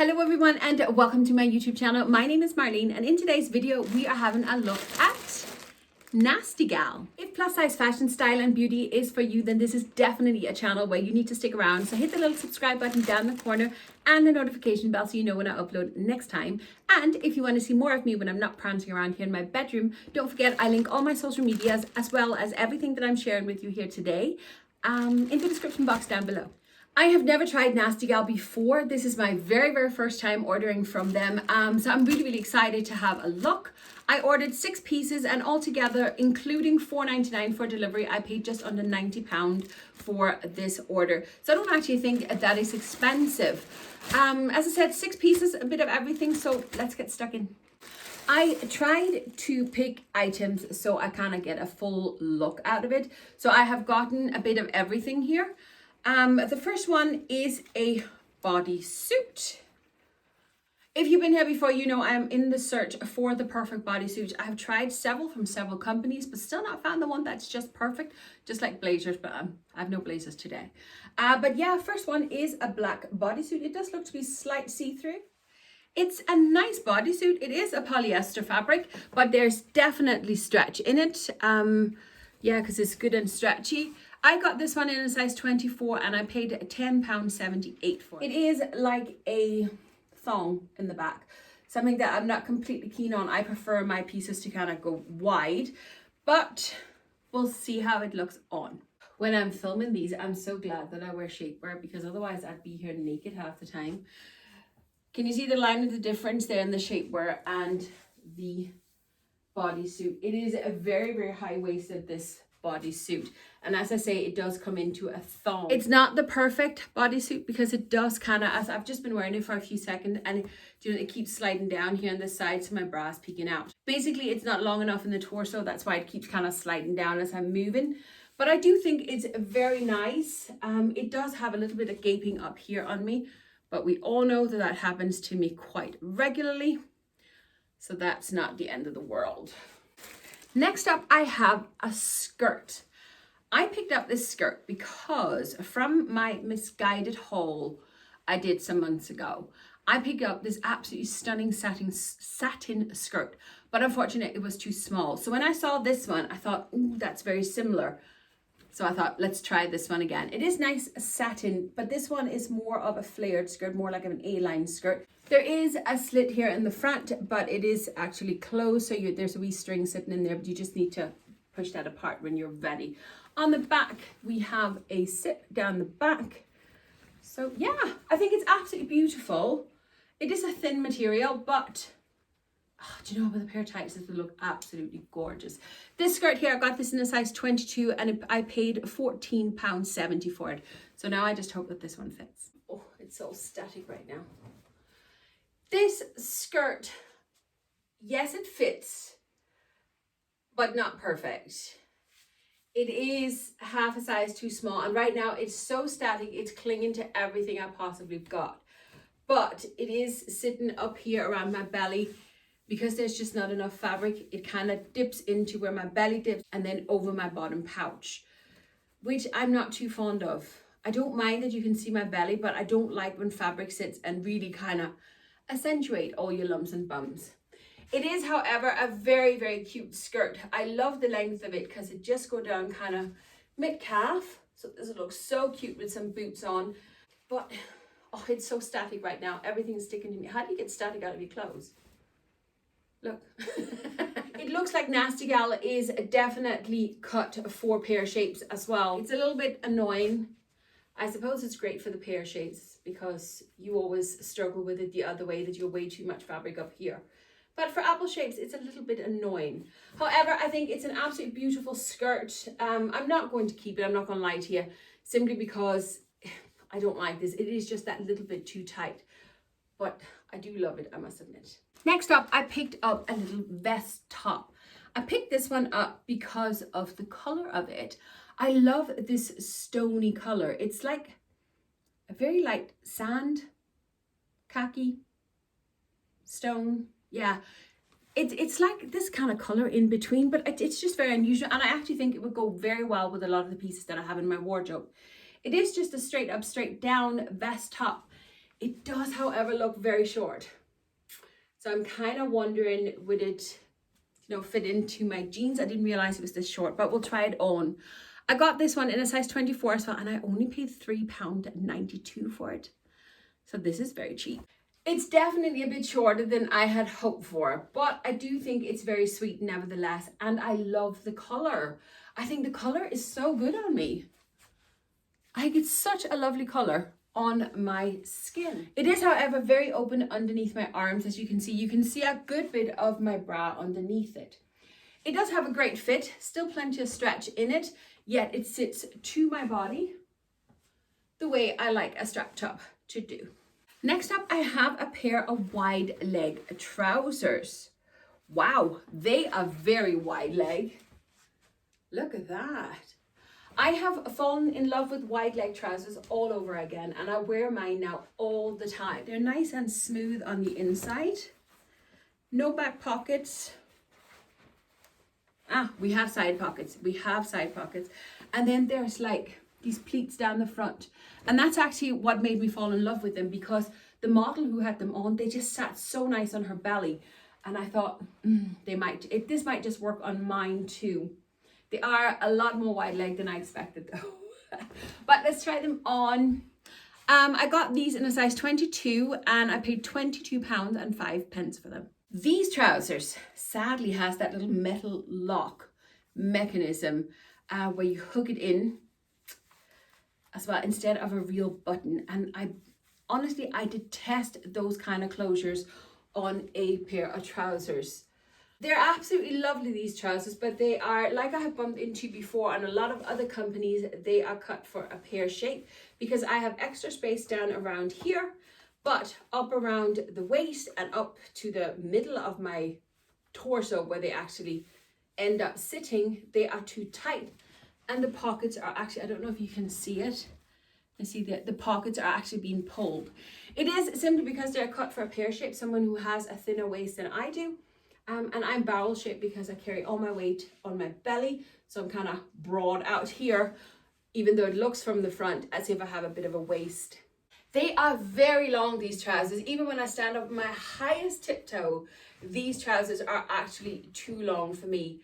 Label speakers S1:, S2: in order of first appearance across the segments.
S1: Hello everyone and welcome to my YouTube channel. My name is Marleen and in today's video we are having a look at NASTYGAL. If plus size fashion, style and beauty is for you, then this is definitely a channel where you need to stick around. So hit the little subscribe button down the corner and the notification bell so you know when I upload next time. And if you want to see more of me when I'm not prancing around here in my bedroom, don't forget I link all my social medias as well as everything that I'm sharing with you here today in the description box down below. I have never tried NASTYGAL before. This is my very first time ordering from them. So I'm really excited to have a look. I ordered 6 pieces and altogether, including $4.99 for delivery, I paid just under £90 for this order. So I don't actually think that is expensive. As I said, 6 pieces, a bit of everything. So let's get stuck in. I tried to pick items so I kind of get a full look out of it. So I have gotten a bit of everything here. The first one is a bodysuit. If you've been here before, you know I'm in the search for the perfect bodysuit. I have tried several from several companies, but still not found the one that's just perfect, just like blazers, but I have no blazers today. But yeah, first one is a black bodysuit. It does look to be slight see-through. It's a nice bodysuit. It is a polyester fabric, but there's definitely stretch in it. Yeah, because it's good and stretchy. I got this one in a size 24 and I paid £10.78 for it. It is like a thong in the back, something that I'm not completely keen on. I prefer my pieces to kind of go wide, but we'll see how it looks on. When I'm filming these, I'm so glad that I wear shapewear because otherwise I'd be here naked half the time. Can you see the line of the difference there in the shapewear and the bodysuit? It is a very high-waisted, this bodysuit, and as I say, it does come into a thong. It's not the perfect bodysuit because it does kind of, as I've just been wearing it for a few seconds, and it keeps sliding down here on the side, so my bra is peeking out. Basically, it's not long enough in the torso. That's why it keeps kind of sliding down as I'm moving. But I do think it's very nice. It does have a little bit of gaping up here on me, but we all know that that happens to me quite regularly. So that's not the end of the world. Next up, I have a skirt. I picked up this skirt because from my misguided haul I did some months ago, I picked up this absolutely stunning satin skirt, but unfortunately it was too small. So when I saw this one, I thought, ooh, that's very similar. So I thought, let's try this one again. It is nice satin, but this one is more of a flared skirt, more like an A-line skirt. There is a slit here in the front, but it is actually closed. So there's a wee string sitting in there, but you just need to push that apart when you're ready. On the back, we have a zip down the back. So yeah, I think it's absolutely beautiful. It is a thin material, but do you know, with a pair of tights, this would look absolutely gorgeous. This skirt here, I got this in a size 22 and I paid £14.70 for it. So now I just hope that this one fits. Oh, it's so static right now. This skirt, yes, it fits, but not perfect. It is half a size too small. And right now it's so static, it's clinging to everything I possibly got. But it is sitting up here around my belly. Because there's just not enough fabric, it kind of dips into where my belly dips and then over my bottom pouch, which I'm not too fond of. I don't mind that you can see my belly, but I don't like when fabric sits and really kind of accentuate all your lumps and bumps. It is, however, a very cute skirt. I love the length of it because it just go down kind of mid-calf. So this looks so cute with some boots on. But, oh, it's so static right now. Everything's sticking to me. How do you get static out of your clothes? Look. It looks like NASTYGAL is definitely cut for pear shapes as well. It's a little bit annoying. I suppose it's great for the pear shapes because you always struggle with it the other way, that you're way too much fabric up here. But for apple shapes, it's a little bit annoying. However, I think it's an absolutely beautiful skirt. I'm not going to keep it, I'm not going to lie to you, simply because I don't like this. It is just that little bit too tight. But I do love it, I must admit. Next up, I picked up a little vest top. I picked this one up because of the color of it. I love this stony color. It's like a very light sand, khaki, stone. Yeah, it's like this kind of color in between, but it's just very unusual. And I actually think it would go very well with a lot of the pieces that I have in my wardrobe. It is just a straight up, straight down vest top. It does, however, look very short. So I'm kind of wondering, would it, you know, fit into my jeans? I didn't realize it was this short, but we'll try it on. I got this one in a size 24 as well, and I only paid £3.92 for it. So this is very cheap. It's definitely a bit shorter than I had hoped for, but I do think it's very sweet nevertheless, and I love the color. I think the color is so good on me. I think it's such a lovely color on my skin. It is, however, very open underneath my arms. As you can see a good bit of my bra underneath it. It does have a great fit, still plenty of stretch in it, yet it sits to my body the way I like a strap top to do. Next up, I have a pair of wide leg trousers. Wow, they are very wide leg. Look at that. I have fallen in love with wide leg trousers all over again, and I wear mine now all the time. They're nice and smooth on the inside. No back pockets. We have side pockets. And then there's like these pleats down the front. And that's actually what made me fall in love with them, because the model who had them on, they just sat so nice on her belly. And I thought, this might just work on mine too. They are a lot more wide leg than I expected though. But let's try them on. I got these in a size 22 and I paid £22.05 for them. These trousers sadly has that little metal lock mechanism where you hook it in as well instead of a real button. And honestly, I detest those kind of closures on a pair of trousers. They're absolutely lovely, these trousers, but they are, like I have bumped into before on a lot of other companies, they are cut for a pear shape because I have extra space down around here, but up around the waist and up to the middle of my torso where they actually end up sitting, they are too tight. And the pockets are actually, I don't know if you can see it. I see that the pockets are actually being pulled. It is simply because they're cut for a pear shape, someone who has a thinner waist than I do. And I'm barrel shaped because I carry all my weight on my belly. So I'm kind of broad out here, even though it looks from the front as if I have a bit of a waist. They are very long, these trousers. Even when I stand up my highest tiptoe, these trousers are actually too long for me.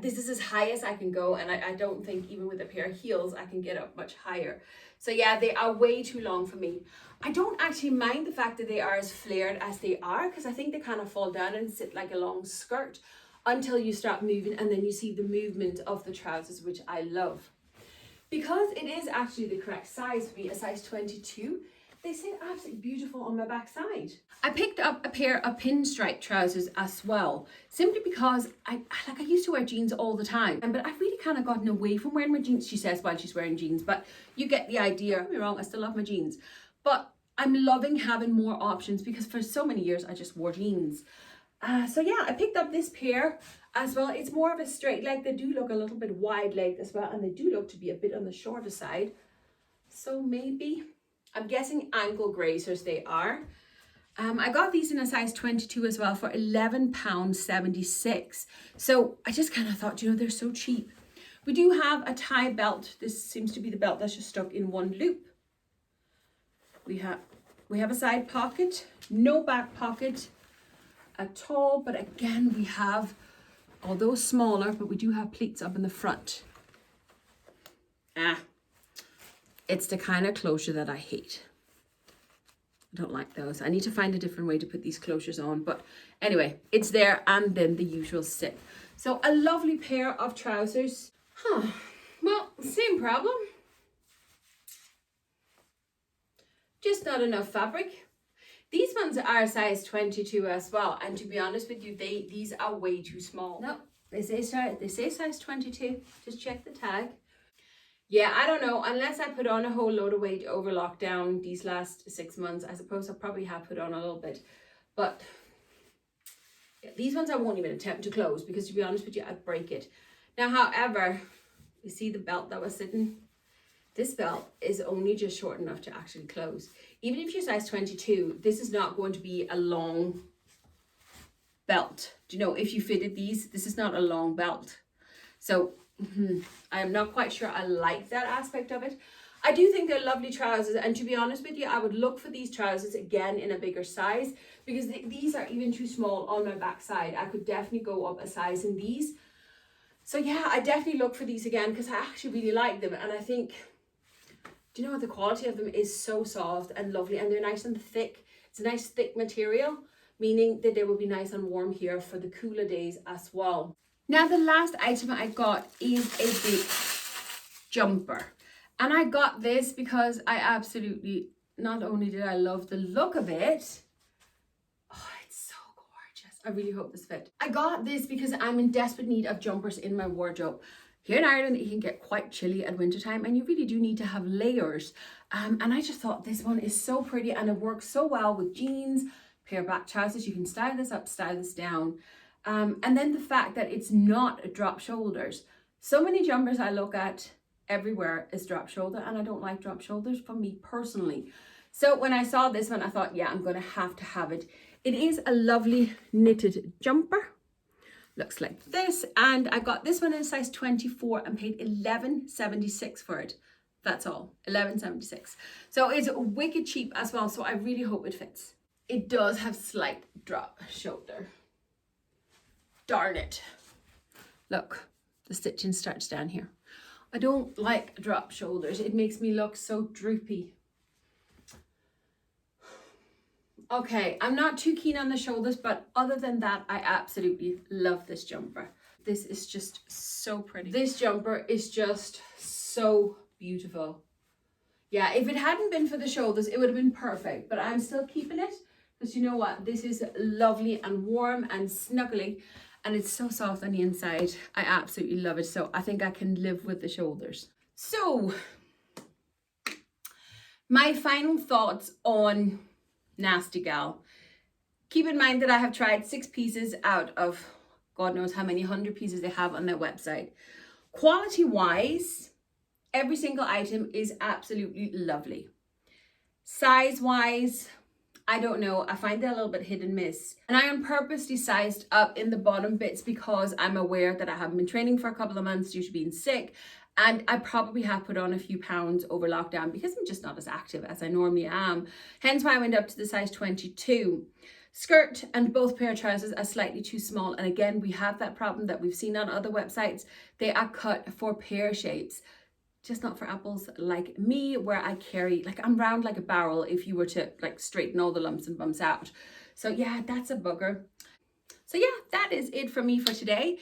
S1: This is as high as I can go, and I don't think even with a pair of heels I can get up much higher. So yeah, they are way too long for me. I don't actually mind the fact that they are as flared as they are, because I think they kind of fall down and sit like a long skirt until you start moving, and then you see the movement of the trousers, which I love. Because it is actually the correct size for me, a size 22, they sit absolutely beautiful on my backside. I picked up a pair of pinstripe trousers as well, simply because I used to wear jeans all the time, but I've really kind of gotten away from wearing my jeans, she says while she's wearing jeans, but you get the idea. Don't get me wrong, I still love my jeans, but I'm loving having more options because for so many years I just wore jeans. So yeah, I picked up this pair as well. It's more of a straight leg. They do look a little bit wide leg as well, and they do look to be a bit on the shorter side. So maybe, I'm guessing ankle grazers they are. I got these in a size 22 as well for £11.76. So I just kind of thought, you know, they're so cheap. We do have a tie belt. This seems to be the belt that's just stuck in one loop. We have a side pocket, no back pocket at all, but again we have, although smaller, but we do have pleats up in the front. It's the kind of closure that I hate. I don't like those. I need to find a different way to put these closures on, but anyway, it's there, and then the usual sit. So a lovely pair of trousers. Well, same problem. Just not enough fabric. These ones are a size 22 as well, and to be honest with you, these are way too small. No, they say size 22. Just check the tag. Yeah, I don't know, unless I put on a whole load of weight over lockdown these last 6 months, I suppose I probably have put on a little bit, but yeah, these ones I won't even attempt to close because to be honest with you, I'd break it. Now, however, you see the belt that was sitting? This belt is only just short enough to actually close. Even if you're size 22, this is not going to be a long belt. Do you know, if you fitted these, this is not a long belt. So I am not quite sure I like that aspect of it. I do think they're lovely trousers, and to be honest with you, I would look for these trousers again in a bigger size, because these are even too small on my backside. I could definitely go up a size in these. So yeah, I definitely look for these again because I actually really like them, and I think, do you know what, the quality of them is so soft and lovely, and they're nice and thick. It's a nice thick material, meaning that they will be nice and warm here for the cooler days as well. Now the last item I got is a big jumper. And I got this because I absolutely, not only did I love the look of it, oh, it's so gorgeous. I really hope this fit. I got this because I'm in desperate need of jumpers in my wardrobe. Here in Ireland, it can get quite chilly at wintertime, and you really do need to have layers. And I just thought this one is so pretty, and it works so well with jeans, pair of black trousers. You can style this up, style this down. And then the fact that it's not drop shoulders. So many jumpers I look at everywhere is drop shoulder, and I don't like drop shoulders for me personally. So when I saw this one, I thought, yeah, I'm gonna have to have it. It is a lovely knitted jumper. Looks like this, and I got this one in a size 24 and paid $11.76 for it. That's all, $11.76. So it's wicked cheap as well, so I really hope it fits. It does have slight drop shoulder. Darn it. Look, the stitching starts down here. I don't like drop shoulders. It makes me look so droopy. Okay, I'm not too keen on the shoulders, but other than that, I absolutely love this jumper. This is just so pretty. This jumper is just so beautiful. Yeah, if it hadn't been for the shoulders, it would have been perfect, but I'm still keeping it because you know what? This is lovely and warm and snuggly, and it's so soft on the inside. I absolutely love it. So I think I can live with the shoulders. So my final thoughts on NASTYGAL. Keep in mind that I have tried 6 pieces out of God knows how many 100 pieces they have on their website. Quality wise, every single item is absolutely lovely. Size wise, I don't know. I find they're a little bit hit and miss. And I purposely sized up in the bottom bits because I'm aware that I haven't been training for a couple of months due to being sick. And I probably have put on a few pounds over lockdown because I'm just not as active as I normally am. Hence why I went up to the size 22. Skirt and both pair of trousers are slightly too small. And again, we have that problem that we've seen on other websites. They are cut for pear shapes. Just not for apples like me, where I carry, like I'm round like a barrel if you were to like straighten all the lumps and bumps out. So yeah, that's a bugger. So yeah, that is it for me for today.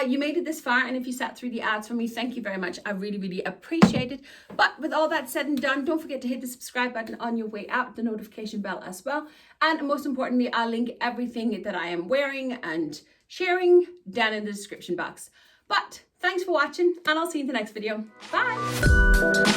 S1: You made it this far, and if you sat through the ads for me, thank you very much. I really, really appreciate it. But with all that said and done, don't forget to hit the subscribe button on your way out, the notification bell as well. And most importantly, I'll link everything that I am wearing and sharing down in the description box. But thanks for watching, and I'll see you in the next video. Bye.